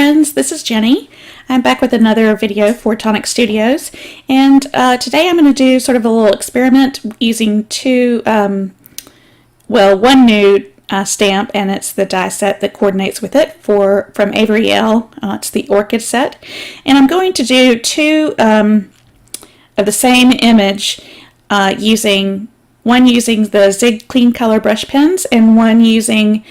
friends, this is Jenny. I'm back with another video for Tonic Studios, and today I'm going to do sort of a little experiment using one new stamp, and it's the die set that coordinates with it from Avery Elle. It's the Orchid set, and I'm going to do two of the same image using the Zig Clean Color brush pens and one using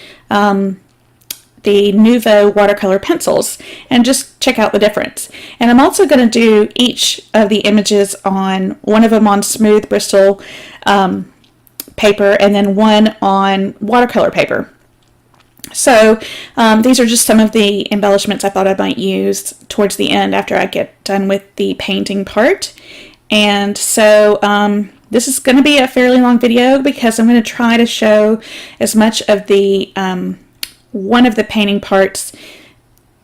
the Nuvo Watercolor Pencils, and just check out the difference. And I'm also going to do each of the images on, one of them on smooth Bristol paper and then one on watercolor paper. So these are just some of the embellishments I thought I might use towards the end after I get done with the painting part. And so this is going to be a fairly long video because I'm going to try to show as much of the one of the painting parts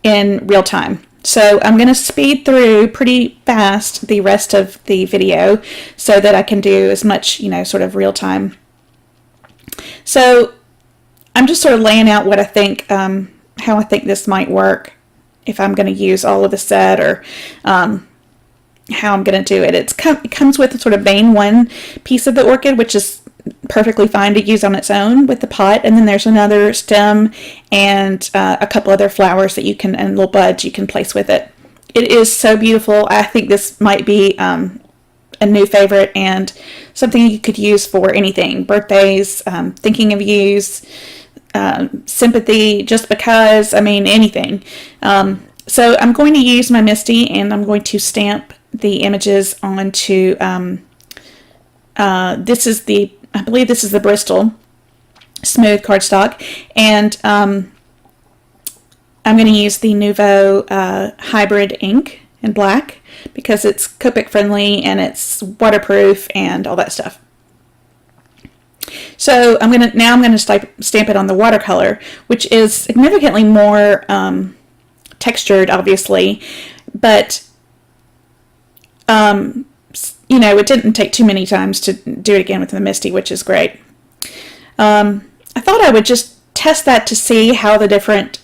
in real time. So I'm going to speed through pretty fast the rest of the video so that I can do as much, sort of real time. So I'm just sort of laying out what I think, how I think this might work if I'm going to use all of the set, or how I'm going to do it. It comes with a sort of main one piece of the orchid, which is perfectly fine to use on its own with the pot, and then there's another stem and a couple other flowers that you can, and little buds you can place with it. It is so beautiful. I think this might be a new favorite and something you could use for anything, birthdays, thinking of yous, sympathy, just because, anything. So I'm going to use my MISTI, and I'm going to stamp the images onto I believe this is the Bristol smooth cardstock, and I'm going to use the Nuvo hybrid ink in black because it's Copic friendly and it's waterproof and all that stuff. So I'm going to stamp it on the watercolor, which is significantly more textured, obviously, but it didn't take too many times to do it again with the MISTI, which is great. I thought I would just test that to see how the different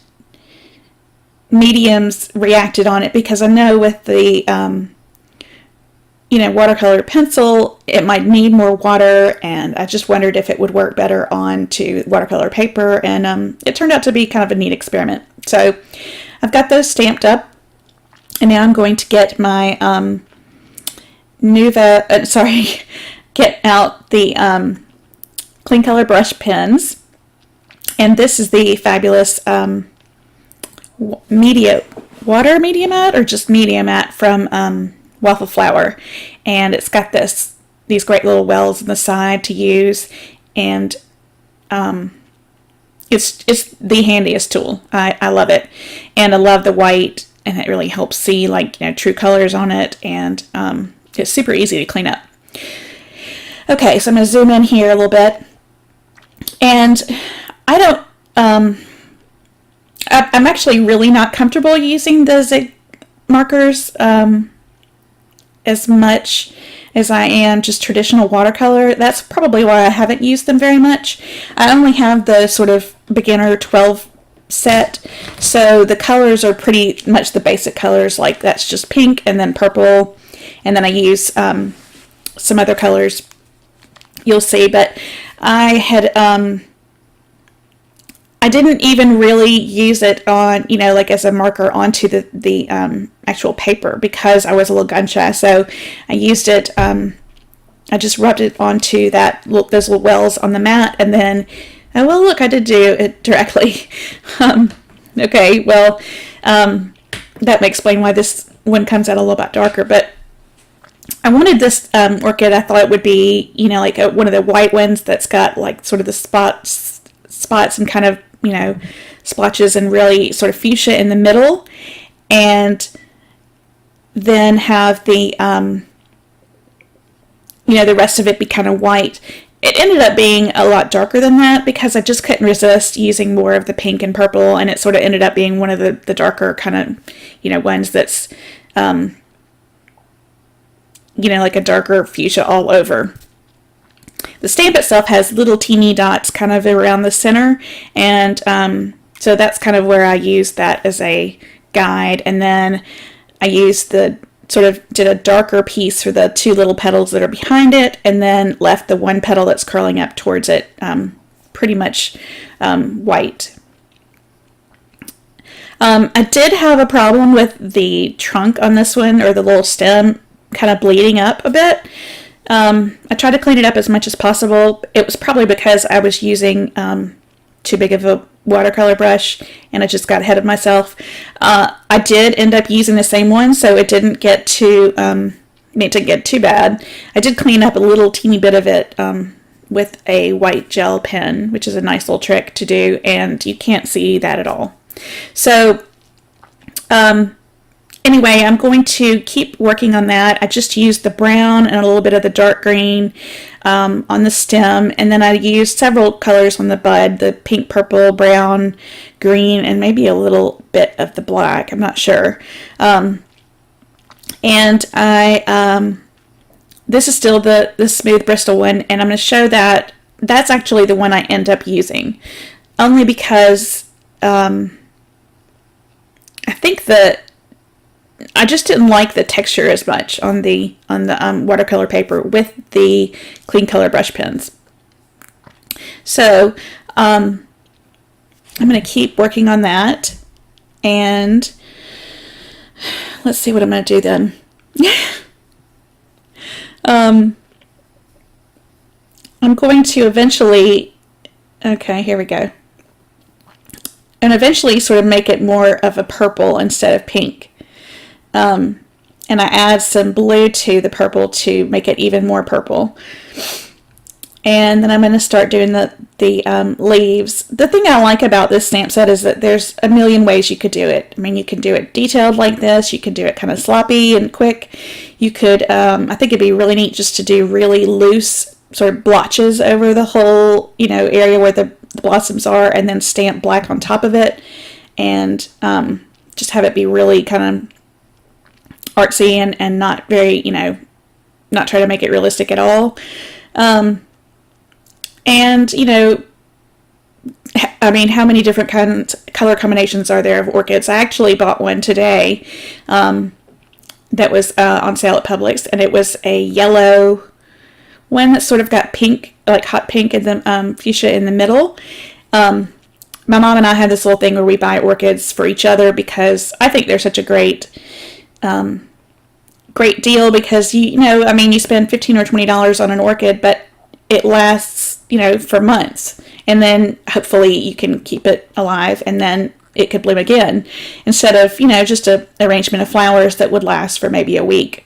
mediums reacted on it, because I know with the watercolor pencil it might need more water, and I just wondered if it would work better onto watercolor paper, and it turned out to be kind of a neat experiment. So I've got those stamped up, and now I'm going to get my get out the clean color brush pens, and this is the fabulous media matte, or just media matte from Waffle Flower, and it's got these great little wells on the side to use, and it's the handiest tool. I love it, and I love the white, and it really helps see true colors on it, and it's super easy to clean up. Okay, so I'm going to zoom in here a little bit, and I'm actually really not comfortable using the Zig markers as much as I am just traditional watercolor. That's probably why I haven't used them very much. I only have the sort of beginner 12 set, so the colors are pretty much the basic colors, like that's just pink and then purple, and then I use some other colors you'll see, but I didn't even really use it on, as a marker onto the actual paper, because I was a little gun shy. So I used it, I just rubbed it onto those little wells on the mat, and then, oh, well, look, I did do it directly. Okay, well, that may explain why this one comes out a little bit darker, but I wanted this orchid, I thought it would be, one of the white ones that's got sort of the spots and kind of, splotches, and really sort of fuchsia in the middle, and then have the, the rest of it be kind of white. It ended up being a lot darker than that because I just couldn't resist using more of the pink and purple, and it sort of ended up being one of the darker kind of, ones that's, like a darker fuchsia all over. The stamp itself has little teeny dots kind of around the center, and so that's kind of where I use that as a guide, and then I used did a darker piece for the 2 little petals that are behind it, and then left the 1 petal that's curling up towards it pretty much white. I did have a problem with the trunk on this one, or the little stem, kind of bleeding up a bit. I tried to clean it up as much as possible. It was probably because I was using too big of a watercolor brush, and I just got ahead of myself. I did end up using the same one, so it didn't get too bad. I did clean up a little teeny bit of it with a white gel pen, which is a nice little trick to do, and you can't see that at all. So anyway, I'm going to keep working on that. I just used the brown and a little bit of the dark green on the stem, and then I used several colors on the bud, the pink, purple, brown, green, and maybe a little bit of the black. I'm not sure. And this is still the smooth Bristol one, and I'm going to show that that's actually the one I end up using, only because I think that I just didn't like the texture as much on the watercolor paper with the clean color brush pens. So I'm going to keep working on that, and let's see what I'm going to do then. I'm going to eventually, okay, here we go, and eventually sort of make it more of a purple instead of pink. And I add some blue to the purple to make it even more purple. And then I'm going to start doing the leaves. The thing I like about this stamp set is that there's a million ways you could do it. I mean, you can do it detailed like this. You can do it kind of sloppy and quick. You could, I think it'd be really neat just to do really loose sort of blotches over the whole, area where the blossoms are, and then stamp black on top of it, and just have it be really kind of artsy and not very, not try to make it realistic at all. And, I mean, how many different color combinations are there of orchids? I actually bought one today that was on sale at Publix, and it was a yellow one that sort of got pink, like hot pink, and then fuchsia in the middle. My mom and I have this little thing where we buy orchids for each other because I think they're such a great deal, because you spend $15 or $20 on an orchid, but it lasts for months, and then hopefully you can keep it alive, and then it could bloom again, instead of just an arrangement of flowers that would last for maybe a week.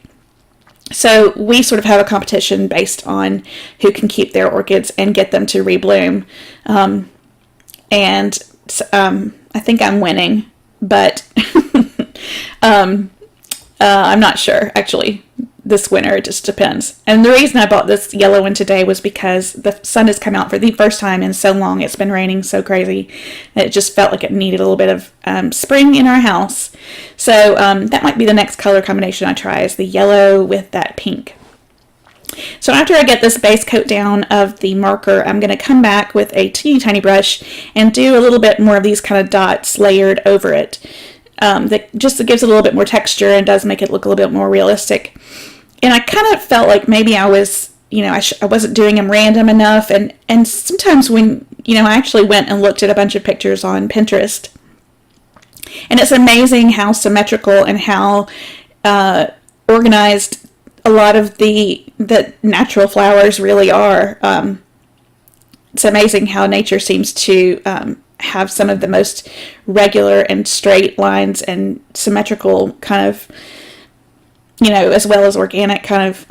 So we sort of have a competition based on who can keep their orchids and get them to rebloom, and I think I'm winning, but I'm not sure, actually, this winter. It just depends. And the reason I bought this yellow one today was because the sun has come out for the first time in so long. It's been raining so crazy that it just felt like it needed a little bit of spring in our house. So that might be the next color combination I try, is the yellow with that pink. So after I get this base coat down of the marker, I'm going to come back with a teeny tiny brush and do a little bit more of these kind of dots layered over it. That gives it a little bit more texture and does make it look a little bit more realistic. And I kind of felt like maybe I was, I wasn't doing them random enough. And sometimes when, I actually went and looked at a bunch of pictures on Pinterest. And it's amazing how symmetrical and how organized a lot of the natural flowers really are. It's amazing how nature seems to have some of the most regular and straight lines and symmetrical kind of, as well as organic kind of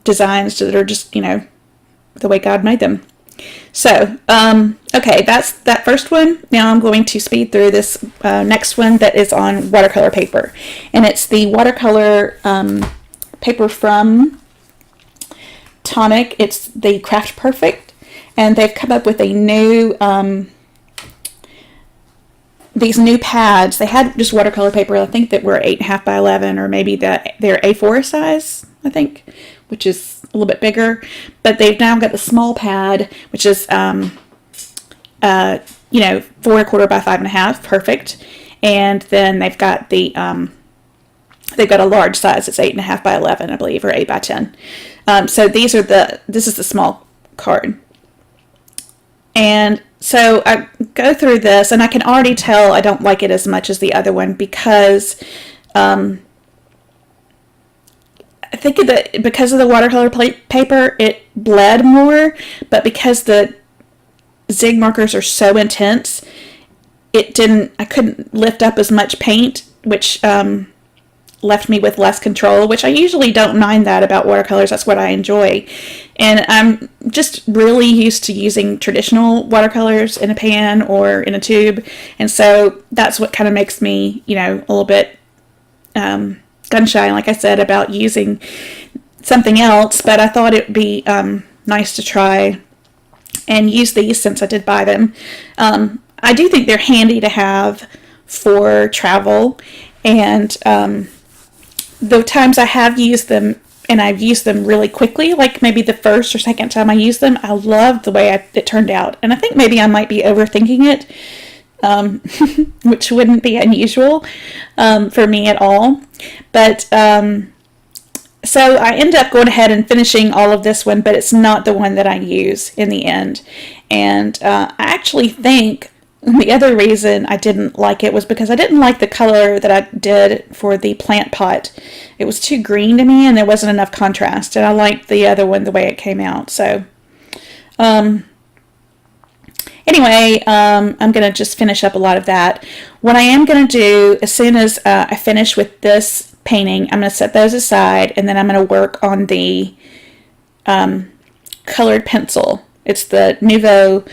designs that are just, the way God made them. So, okay, that's that first one. Now I'm going to speed through this next one that is on watercolor paper. And it's the watercolor paper from Tonic. It's the Craft Perfect. And they've come up with a new, these new pads. They had just watercolor paper, I think, that were 8.5 by 11, or maybe they're A4 size, I think, which is a little bit bigger. But they've now got the small pad, which is, 4 1/4 by 5.5, perfect. and then they've got the they've got a large size. It's 8.5 by 11, I believe, or 8 by 10. So this is the small card. And so I go through this, and I can already tell I don't like it as much as the other one because I think because of the watercolor paper, it bled more, but because the zig markers are so intense, I couldn't lift up as much paint, which left me with less control, which I usually don't mind that about watercolors. That's what I enjoy. And I'm just really used to using traditional watercolors in a pan or in a tube. And so that's what kind of makes me, a little bit gun shy, like I said, about using something else. But I thought it would be nice to try and use these since I did buy them. I do think they're handy to have for travel, and the times I have used them, and I've used them really quickly, like maybe the first or second time I used them, I loved the way it turned out. And I think maybe I might be overthinking it, which wouldn't be unusual for me at all. But so I end up going ahead and finishing all of this one, but it's not the one that I use in the end. And I actually think the other reason I didn't like it was because I didn't like the color that I did for the plant pot. It was too green to me, and there wasn't enough contrast, and I liked the other one the way it came out. So anyway, I'm going to just finish up a lot of that. What I am going to do, as soon as I finish with this painting, I'm going to set those aside, and then I'm going to work on the colored pencil. It's the Nuvo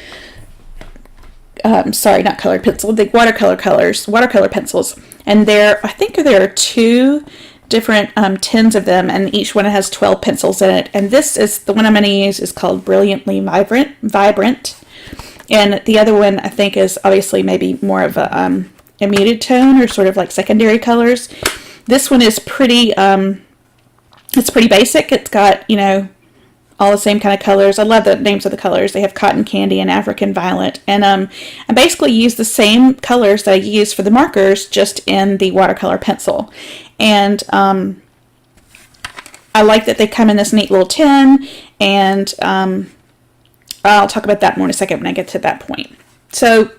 not colored pencil, the watercolor pencils. And I think there are 2 different tins of them, and each one has 12 pencils in it. And this is the one I'm going to use is called Brilliantly Vibrant. And the other one I think is obviously maybe more of a muted tone, or sort of like secondary colors. This one is pretty, it's pretty basic. It's got, all the same kind of colors. I love the names of the colors. They have Cotton Candy and African Violet. And I basically use the same colors that I use for the markers, just in the watercolor pencil. And I like that they come in this neat little tin, and I'll talk about that more in a second when I get to that point. So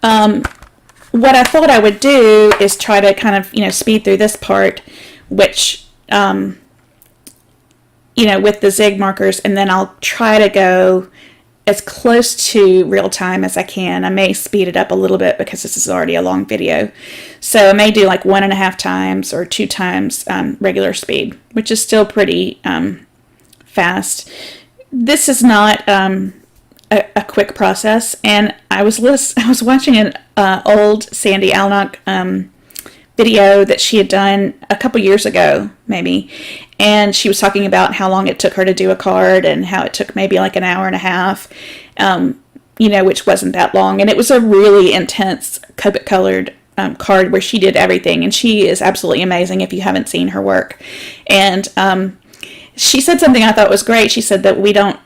what I thought I would do is try to kind of, speed through this part, which with the zig markers, and then I'll try to go as close to real time as I can. I may speed it up a little bit because this is already a long video. So I may do like 1.5 times or 2 times regular speed, which is still pretty fast. This is not a quick process, and I was watching an old Sandy Alnock video that she had done a couple years ago, maybe, and she was talking about how long it took her to do a card, and how it took maybe like an hour and a half, which wasn't that long, and it was a really intense Copic colored card where she did everything, and she is absolutely amazing if you haven't seen her work. And she said something I thought was great. She said that we don't,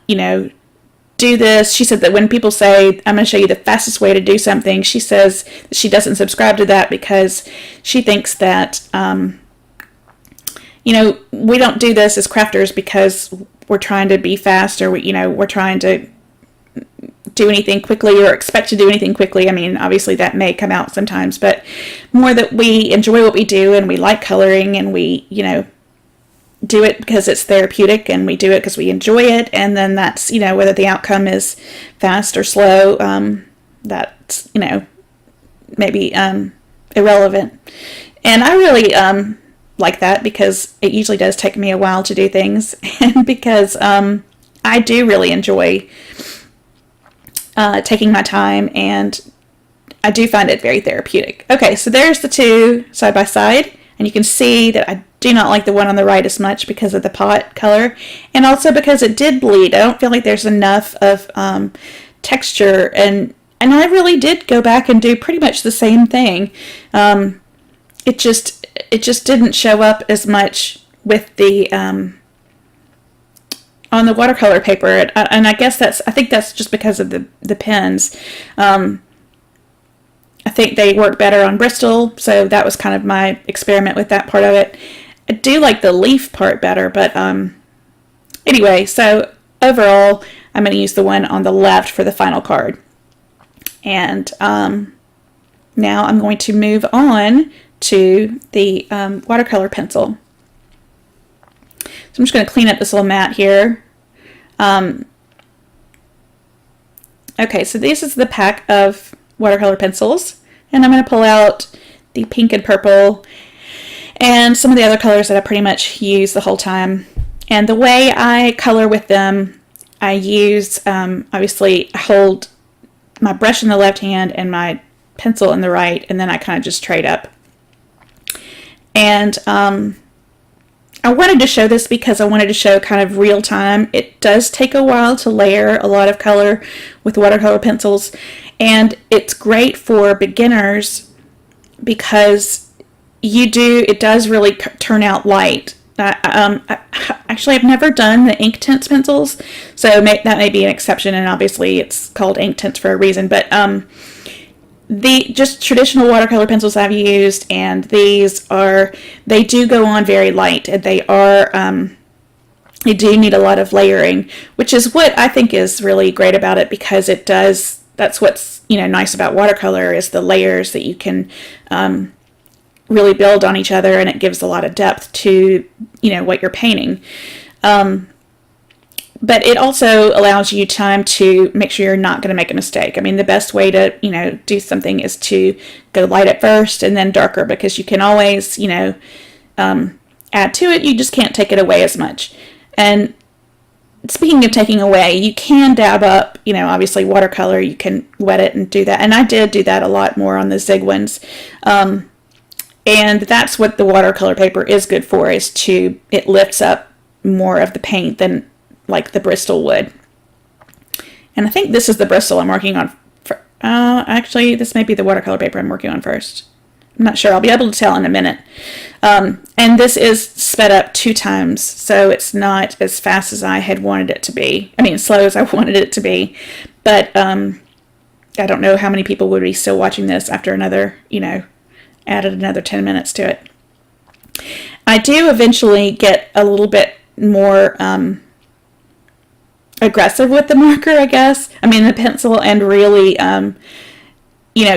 do this. She said that when people say, I'm going to show you the fastest way to do something, she says that she doesn't subscribe to that because she thinks that, we don't do this as crafters because we're trying to be fast, or we're trying to do anything quickly or expect to do anything quickly. I mean, obviously that may come out sometimes, but more that we enjoy what we do, and we like coloring, and we, do it because it's therapeutic, and we do it because we enjoy it. And then that's, whether the outcome is fast or slow, that's, maybe irrelevant. And I really like that, because it usually does take me a while to do things, and because I do really enjoy taking my time, and I do find it very therapeutic. Okay, so there's the 2 side by side, and you can see that I do not like the one on the right as much because of the pot color, and also because it did bleed. I don't feel like there's enough of texture, and I really did go back and do pretty much the same thing. It just didn't show up as much with the on the watercolor paper, and I think that's just because of the pens. I think they work better on Bristol, so that was kind of my experiment with that part of it. I do like the leaf part better, but anyway, so overall, I'm going to use the one on the left for the final card. And now I'm going to move on to the watercolor pencil. So I'm just going to clean up this little mat here. Okay, so this is the pack of watercolor pencils, and I'm going to pull out the pink and purple and some of the other colors that I pretty much use the whole time. And the way I color with them, I use, obviously I hold my brush in the left hand and my pencil in the right, and then I kind of just trade up. And I wanted to show this because I wanted to show kind of real time. It does take a while to layer a lot of color with watercolor pencils, and it's great for beginners because it does really turn out light. Actually, I've never done the ink tints pencils, so that may be an exception, and obviously it's called ink tints for a reason, but the just traditional watercolor pencils I've used, and they do go on very light, and they do need a lot of layering, which is what I think is really great about it, because that's what's nice about watercolor, is the layers that you can really build on each other, and it gives a lot of depth to what you're painting. But it also allows you time to make sure you're not going to make a mistake. I mean, the best way to, do something is to go light at first and then darker, because you can always, add to it. You just can't take it away as much. And speaking of taking away, you can dab up, obviously watercolor, you can wet it and do that. And I did do that a lot more on the Zig ones. And that's what the watercolor paper is good for, it lifts up more of the paint than like the Bristol would. And I think this is the Bristol I'm working on. Actually, this may be the watercolor paper I'm working on first. I'm not sure. I'll be able to tell in a minute. And this is sped up 2 times, so it's not as fast as I had wanted it to be. I mean, as slow as I wanted it to be. But I don't know how many people would be still watching this after another, added another 10 minutes to it. I do eventually get a little bit more aggressive with the marker, I guess. I mean, the pencil, and really,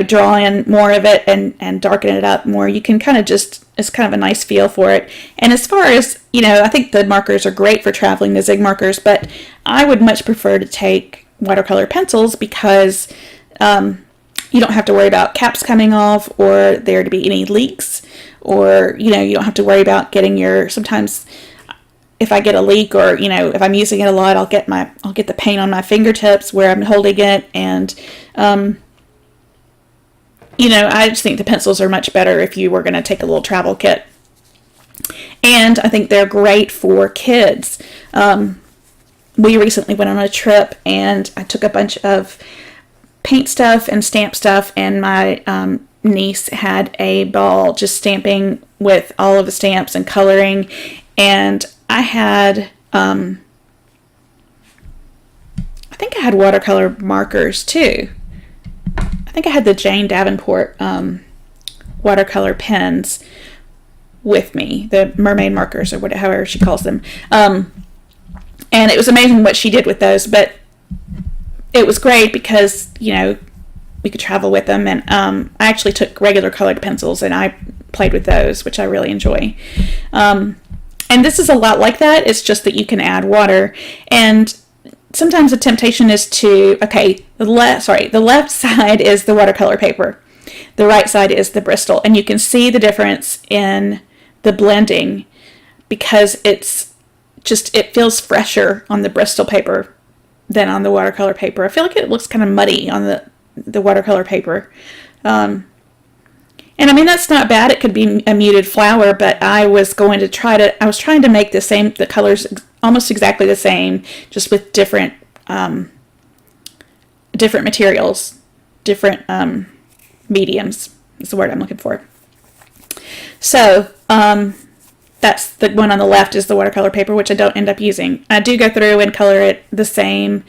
draw in more of it and darken it up more. You can kind of it's kind of a nice feel for it. And as far as, I think the markers are great for traveling, the Zig markers, but I would much prefer to take watercolor pencils because you don't have to worry about caps coming off or there to be any leaks, or, you don't have to worry about getting sometimes if I get a leak, or if I'm using it a lot, I'll get the paint on my fingertips where I'm holding it, and I just think the pencils are much better if you were going to take a little travel kit. And I think they're great for kids. We recently went on a trip, and I took a bunch of paint stuff and stamp stuff, and my niece had a ball just stamping with all of the stamps and coloring. And I had, I think I had watercolor markers too. I think I had the Jane Davenport watercolor pens with me, the mermaid markers, or however she calls them. And it was amazing what she did with those, but it was great because, we could travel with them. And I actually took regular colored pencils and I played with those, which I really enjoy. And this is a lot like that. It's just that you can add water. And sometimes the temptation is the left side is the watercolor paper. The right side is the Bristol. And you can see the difference in the blending because it feels fresher on the Bristol paper than on the watercolor paper. I feel like it looks kind of muddy on the watercolor paper. And I mean, that's not bad. It could be a muted flower, but I was trying to make the colors almost exactly the same, just with different materials, different mediums is the word I'm looking for. So that's the one on the left is the watercolor paper, which I don't end up using. I do go through and color it the same.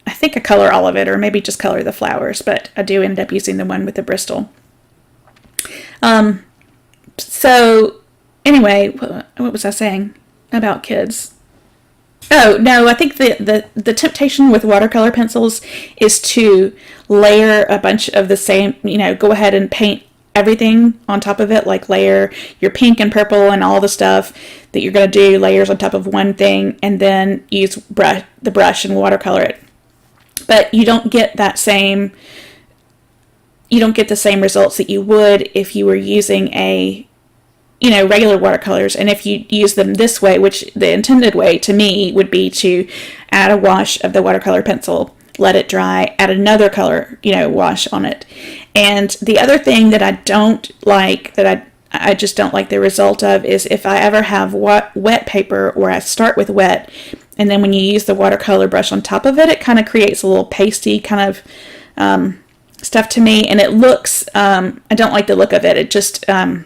I think I color all of it, or maybe just color the flowers, but I do end up using the one with the Bristol. So anyway, what was I saying about kids? Oh, no, I think the temptation with watercolor pencils is to layer a bunch of the same, go ahead and paint everything on top of it, like layer your pink and purple and all the stuff that you're going to do, layers on top of one thing, and then use the brush and watercolor it. But you don't get the same results that you would if you were using regular watercolors. And if you use them this way, which the intended way to me would be to add a wash of the watercolor pencil, let it dry, add another color, wash on it. And the other thing that I don't like, that I just don't like the result of, is if I ever have wet paper, or I start with wet, and then when you use the watercolor brush on top of it, it kind of creates a little pasty kind of stuff to me, and it looks, I don't like the look of it. It just, to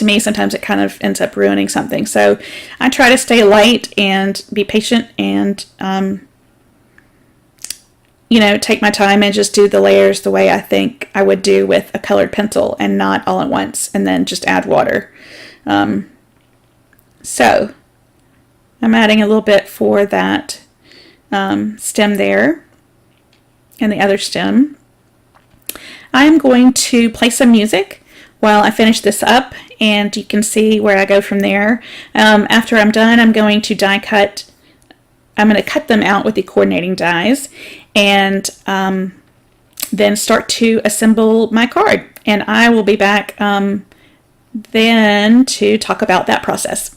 me, sometimes it kind of ends up ruining something. So I try to stay light and be patient and, take my time and just do the layers the way I think I would do with a colored pencil, and not all at once and then just add water. So I'm adding a little bit for that stem there and the other stem. I'm going to play some music while I finish this up, and you can see where I go from there. After I'm done, I'm going to die cut. I'm going to cut them out with the coordinating dies, and then start to assemble my card. And I will be back then to talk about that process.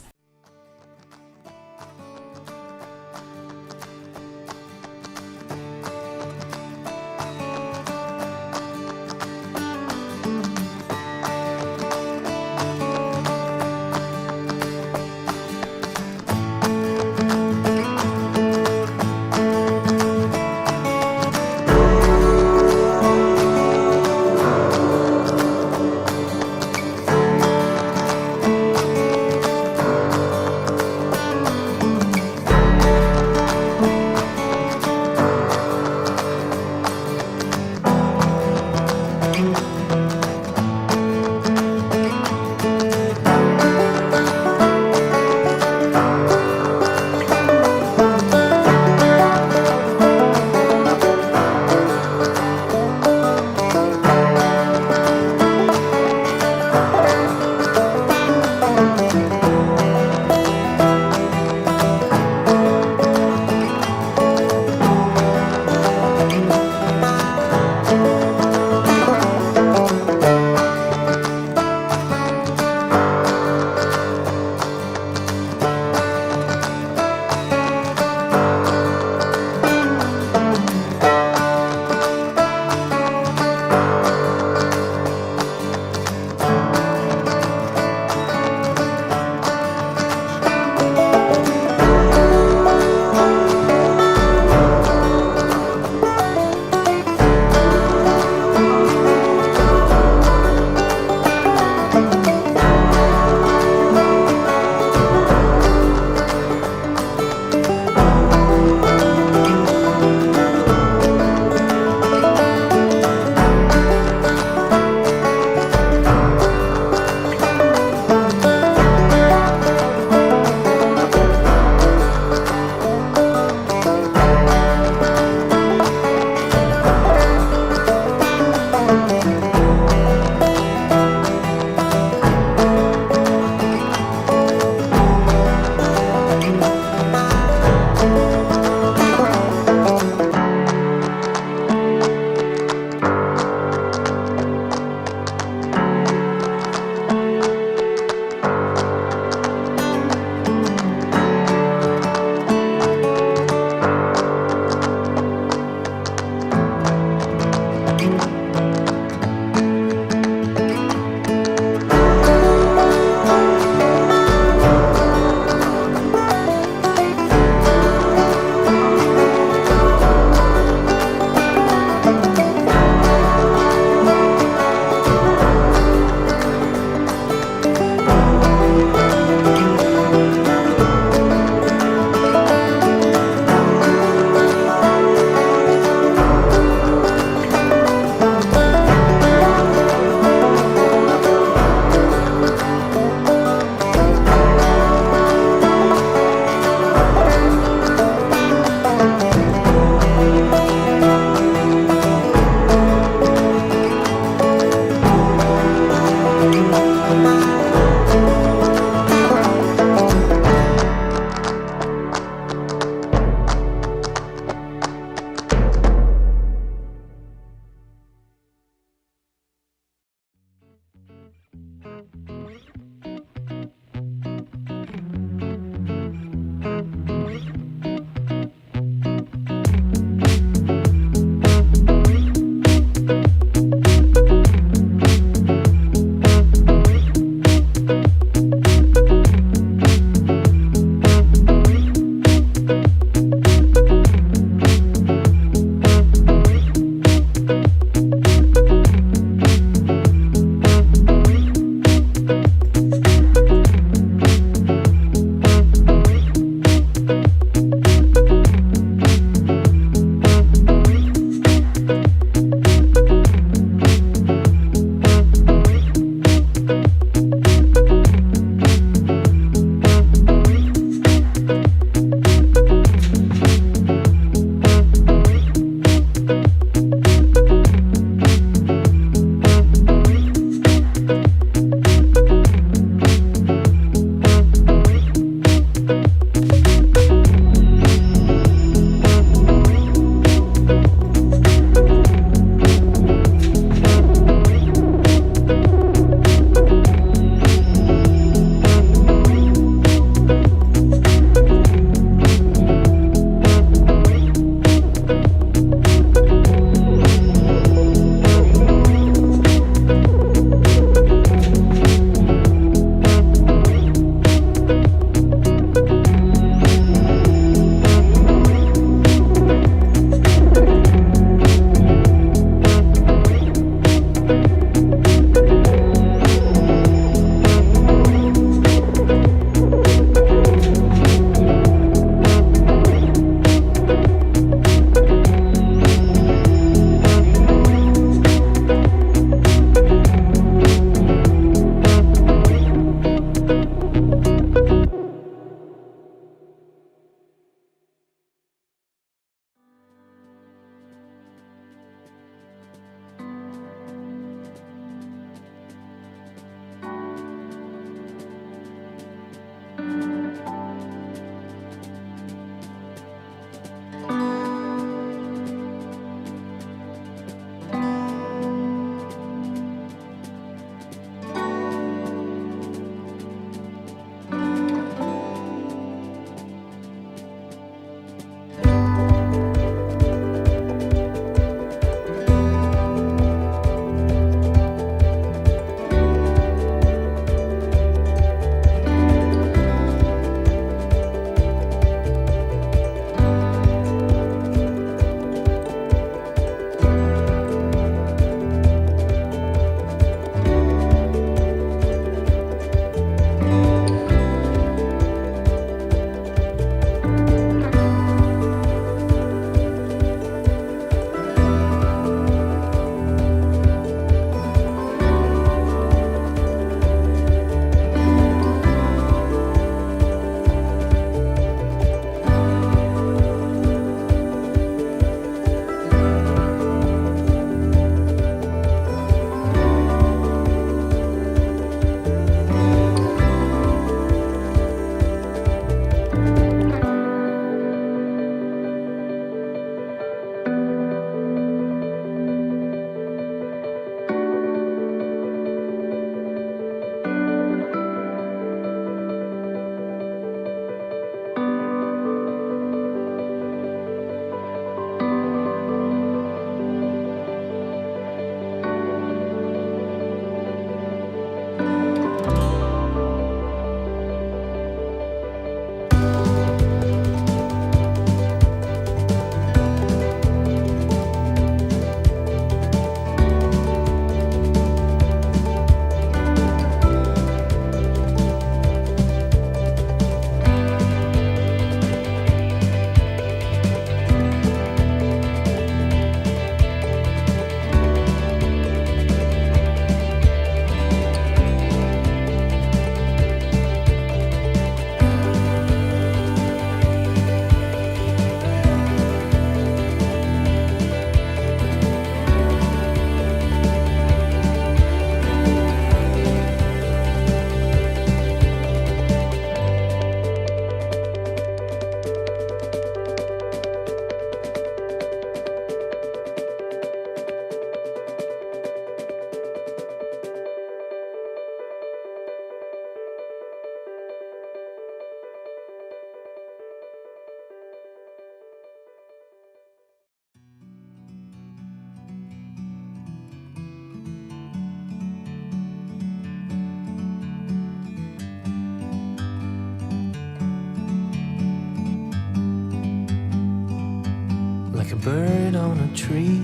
like a bird on a tree.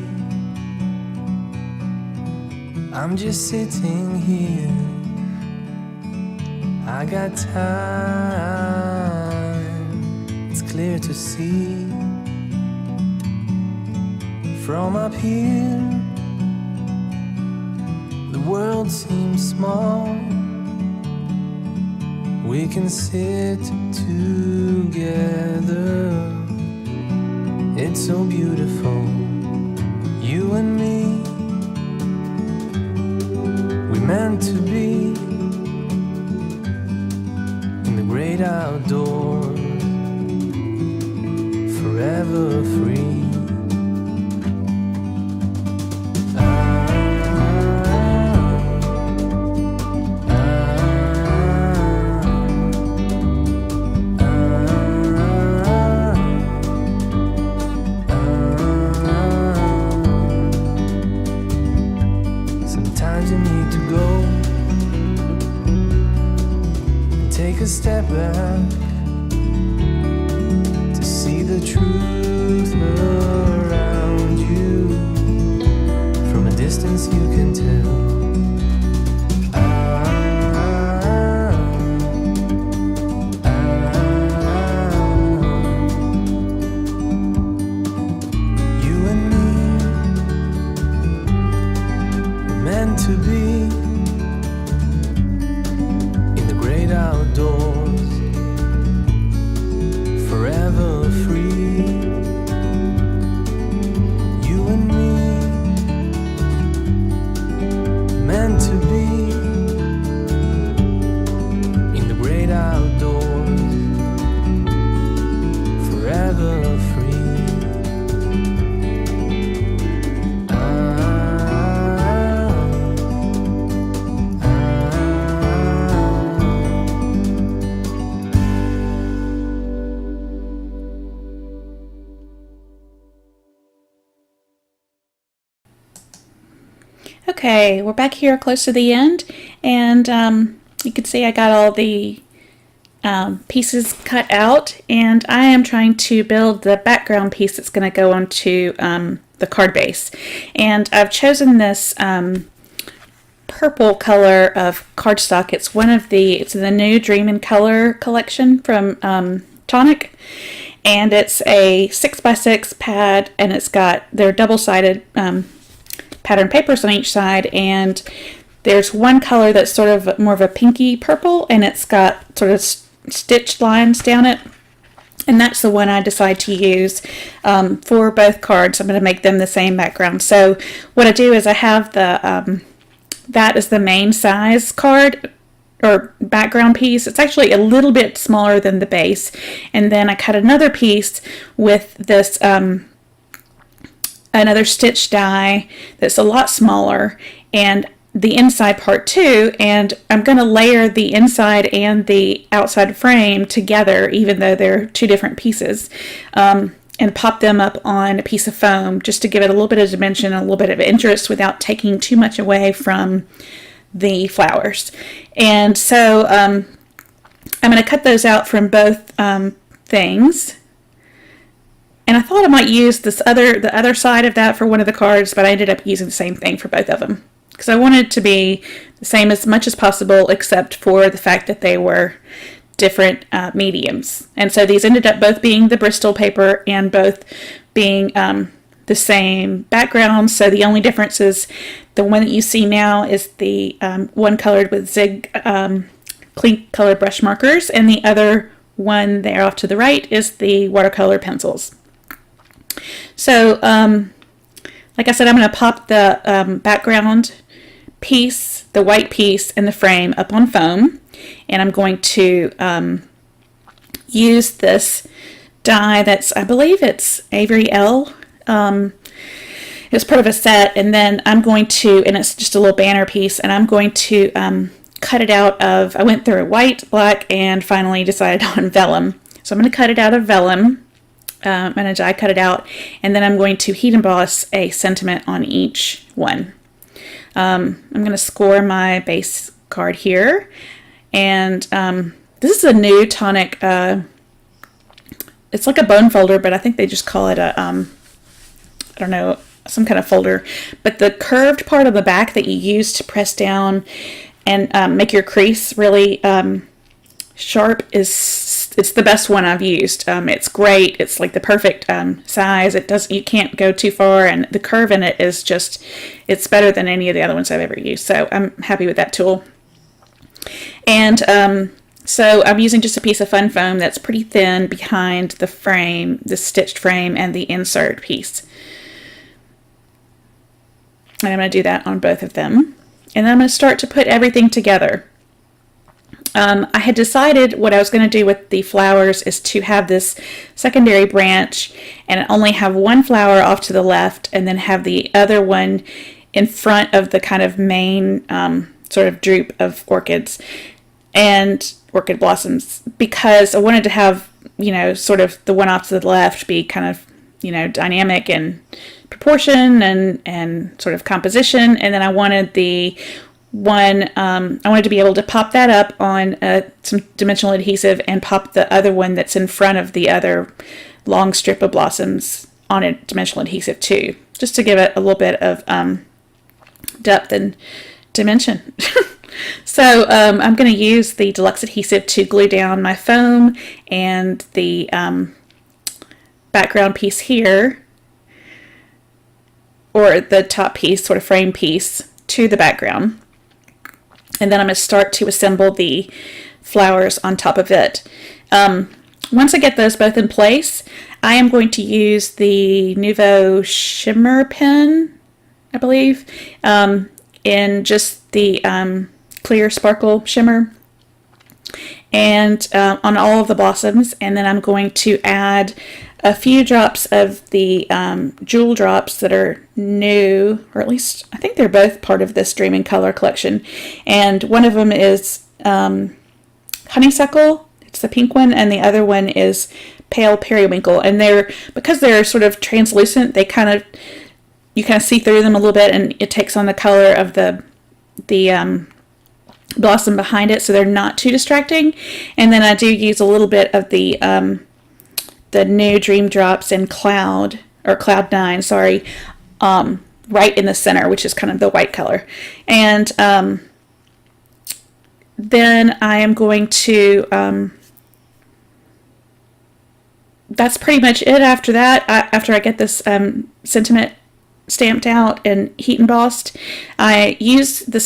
I'm just sitting here, I got time, it's clear to see. From up here, the world seems small. We can sit together, it's so beautiful, you and me. We meant to be in the great outdoors, forever free. A step back to see the truth around you. From a distance you can tell. You and me were meant to be outdoors, forever free. You and me, meant to be in the great outdoors, forever free. Okay, we're back here close to the end, and you can see I got all the pieces cut out, and I am trying to build the background piece that's going to go onto the card base. And I've chosen this purple color of cardstock. It's the new Dream in Color collection from Tonic, and it's a 6x6 pad, and it's got their double-sided pattern papers on each side, and there's one color that's sort of more of a pinky purple, and it's got sort of stitched lines down it, and that's the one I decide to use for both cards. I'm going to make them the same background. So what I do is I have the that is the main size card or background piece. It's actually a little bit smaller than the base, and then I cut another piece with this another stitch die that's a lot smaller, and the inside part too, and I'm going to layer the inside and the outside frame together, even though they're two different pieces, and pop them up on a piece of foam just to give it a little bit of dimension, a little bit of interest without taking too much away from the flowers. And so I'm going to cut those out from both things. And I thought I might use the other side of that for one of the cards, but I ended up using the same thing for both of them because I wanted it to be the same as much as possible, except for the fact that they were different mediums. And so these ended up both being the Bristol paper and both being the same background. So the only difference is the one that you see now is the one colored with zig clean colored brush markers, and the other one there off to the right is the watercolor pencils. So, like I said, I'm going to pop the background piece, the white piece, and the frame up on foam, and I'm going to use this die that's, I believe it's Avery Elle. It's part of a set, and then I'm going to, and it's just a little banner piece, and I'm going to cut it out of, I went through white, black, and finally decided on vellum. So I'm going to cut it out of vellum. I'm going to die cut it out, and then I'm going to heat emboss a sentiment on each one. I'm going to score my base card here, and this is a new Tonic, it's like a bone folder, but I think they just call it a I don't know, some kind of folder, but the curved part on the back that you use to press down and make your crease really sharp it's the best one I've used. It's great. It's like the perfect size. You can't go too far, and the curve in it is just, it's better than any of the other ones I've ever used. So I'm happy with that tool. And so I'm using just a piece of fun foam that's pretty thin behind the frame, the stitched frame, and the insert piece. And I'm going to do that on both of them. And then I'm going to start to put everything together. I had decided what I was going to do with the flowers is to have this secondary branch and only have one flower off to the left and then have the other one in front of the kind of main sort of droop of orchids and orchid blossoms, because I wanted to have, you know, sort of the one off to the left be kind of, you know, dynamic and proportion and sort of composition, and then I wanted the one, I wanted to be able to pop that up on some dimensional adhesive and pop the other one that's in front of the other long strip of blossoms on a dimensional adhesive too, just to give it a little bit of depth and dimension. So I'm going to use the deluxe adhesive to glue down my foam and the background piece here, or the top piece, sort of frame piece, to the background. And then I'm going to start to assemble the flowers on top of it. Once I get those both in place, I am going to use the Nuvo Shimmer pen, I believe, in just the clear sparkle shimmer, and on all of the blossoms. And then I'm going to add a few drops of the jewel drops that are new, or at least I think they're both part of this Dream in Color collection. And one of them is honeysuckle, it's the pink one, and the other one is pale periwinkle. And because they're sort of translucent, they kind of, you kind of see through them a little bit, and it takes on the color of the blossom behind it, so they're not too distracting. And then I do use a little bit of the new Dream Drops in Cloud 9, sorry, right in the center, which is kind of the white color. And then I am going to, that's pretty much it after that. After I get this sentiment stamped out and heat embossed, I use the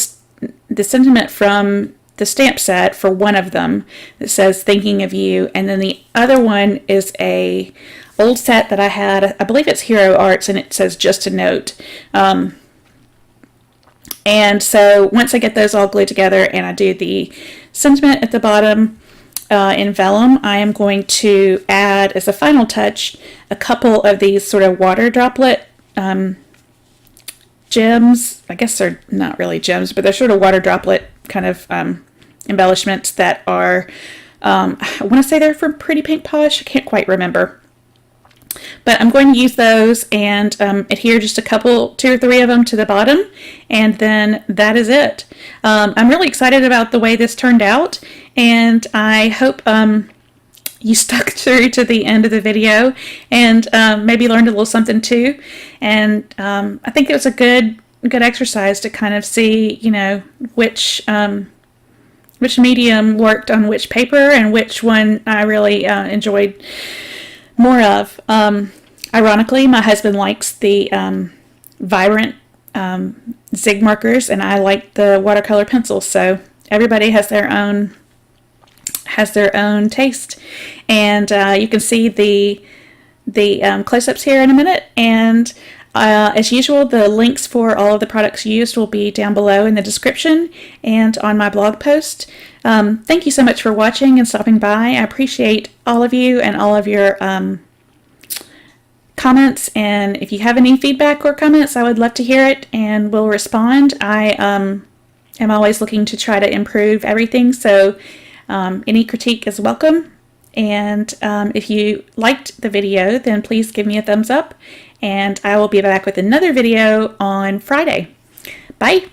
sentiment from the stamp set for one of them that says thinking of you, and then the other one is a old set that I had, I believe it's Hero Arts, and it says just a note. And so once I get those all glued together and I do the sentiment at the bottom in vellum, I am going to add, as a final touch, a couple of these sort of water droplet gems. I guess they're not really gems, but they're sort of water droplet kind of embellishments that are, I want to say they're from Pretty Pink Polish. I can't quite remember. But I'm going to use those and adhere just two or three of them to the bottom, and then that is it. I'm really excited about the way this turned out, and I hope you stuck through to the end of the video and maybe learned a little something too. And I think it was a good exercise to kind of see, you know, which medium worked on which paper and which one I really enjoyed more of. Ironically, my husband likes the Vibrant Zig markers, and I like the watercolor pencils. So everybody has their own taste, and you can see the close-ups here in a minute. And as usual, the links for all of the products used will be down below in the description and on my blog post. Thank you so much for watching and stopping by. I appreciate all of you and all of your comments, and if you have any feedback or comments, I would love to hear it and will respond. I am always looking to try to improve everything, so any critique is welcome. And if you liked the video, then please give me a thumbs up, and I will be back with another video on Friday. Bye!